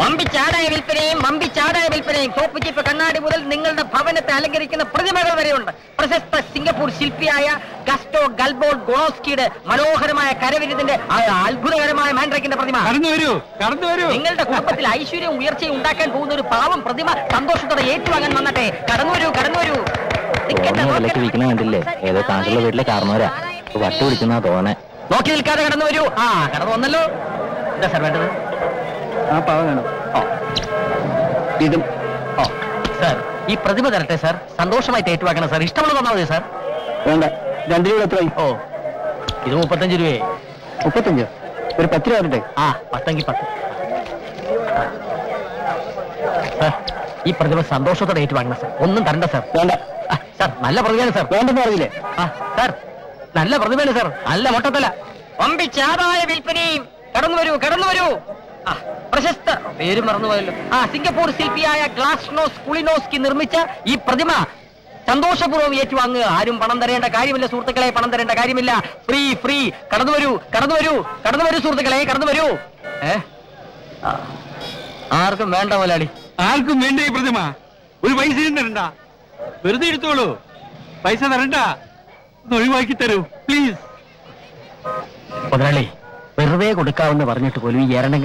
വമ്പിച്ചാടായ വിൽപ്പനയും തോപ്പുചിപ്പ് കണ്ണാടി മുതൽ നിങ്ങളുടെ ഭവനത്തെ അലങ്കരിക്കുന്ന പ്രതിമകൾ വരെയുണ്ട്. പ്രശസ്ത സിംഗപ്പൂർ ശില്പിയായ ഗസ്റ്റോ ഗൽബോൾ ഗോണോസ്കിയുടെ മനോഹരമായ കരവിരുതിന്റെ അത്ഭുതകരമായ മാൻഡ്രക്കിന്റെ പ്രതിമ. കടന്നു വരൂ. നിങ്ങളുടെ കുടുംബത്തിൽ ഐശ്വര്യവും ഉയർച്ചയും ഉണ്ടാക്കാൻ പോകുന്ന ഒരു പാവം പ്രതിമ സന്തോഷത്തോടെ ഏറ്റുവാങ്ങാൻ വന്നട്ടെ. കടന്നു വരൂ. കണ്ടില്ലേ, ഏതോ താങ്കളുടെ വീട്ടിലെ കാരണവരാ വട്ട് പിടിക്കുന്ന തോന്നെ. നോക്കി നിൽക്കാതെ കടന്നു വരൂ. കടന്നു വന്നല്ലോ. എന്താ സാർ വേണ്ടത്? ആ പാവ വേണം. ഇതും സാർ ഈ പ്രതിമ തരട്ടെ സാർ. സന്തോഷമായി ഏറ്റുവാക്കണം സാർ. ഇഷ്ടമുള്ള തന്നാൽ മതി സാർ. വേണ്ട, 2 രൂപ എത്രയായി? ഇത് 35 രൂപയെ. 35? ഒരു 10 രൂപ വരട്ടെ. 10 സാർ ഈ പ്രതിമ സന്തോഷത്തോടെ ഏറ്റുവാങ്ങണം സാർ. ഒന്നും തരണ്ട സാർ. വേണ്ട സാർ, നല്ല പ്രതിമയാണ് സാർ. വേണ്ടെന്ന് പറഞ്ഞില്ലേ? സാർ നല്ല പ്രതിമയാണ് സാർ. നല്ല മൊട്ടത്തല. വമ്പിച്ചാടായ വിൽപ്പനയും. കടന്നു വരൂ. പ്രശസ്ത പേര് മറന്നുപോയല്ലോ. സിംഗപ്പൂർ ശില്പിയായ ഗ്ലാസ്നോസ് കുളിനോസ്കി നിർമ്മിച്ച ഈ പ്രതിമ സന്തോഷപൂർവ്വം ഏറ്റുവാങ്ങുക. ആരും പണം തരേണ്ട കാര്യമില്ല സുഹൃത്തുക്കളെ, പണം തരേണ്ട കാര്യമില്ല. ഫ്രീ. കടന്നു വരൂ സുഹൃത്തുക്കളെ, കടന്നു വരൂ. ആർക്കും വേണ്ട മുതലാളി. ആർക്കും വേണ്ട ഈ പ്രതിമ. ഒരു പൈസയും തരണ്ട, വെറുതെ എടുത്തോളൂ. പൈസ തരണ്ട, ഒഴിവാക്കി തരൂ പ്ലീസ്. മുതലാളി, വെറുതെ കൊടുക്കാമെന്ന് പറഞ്ഞിട്ട് പോലും ഈ